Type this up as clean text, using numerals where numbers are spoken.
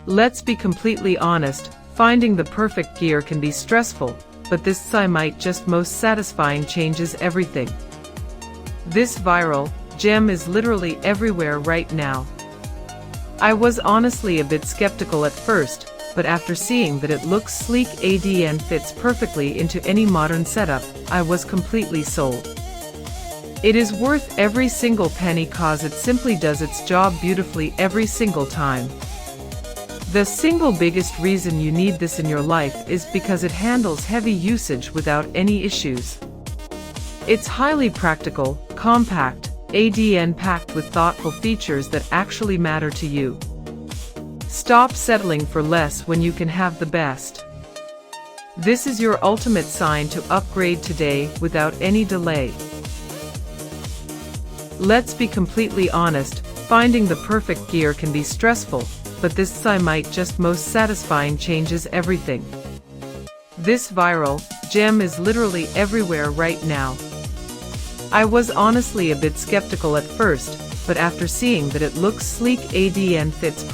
Let's be completely honest, finding the perfect gear can be stressful, but this might just most satisfying changes everything. This viral gem is literally everywhere right now. I was honestly a bit skeptical at first, but after seeing that it looks sleek and fits perfectly into any modern setup, I was completely sold. It is worth every single penny cause it simply does its job beautifully every single time. The single biggest reason you need this in your life is because it handles heavy usage without any issues. It's highly practical, compact, and packed with thoughtful features that actually matter to you. Stop settling for less when you can have the best. This is your ultimate sign to upgrade today without any delay. Let's be completely honest, finding the perfect gear can be stressful, but this might just most satisfying changes everything. This viral gem is literally everywhere right now. I was honestly a bit skeptical at first, but after seeing that it looks sleek and fits perfectly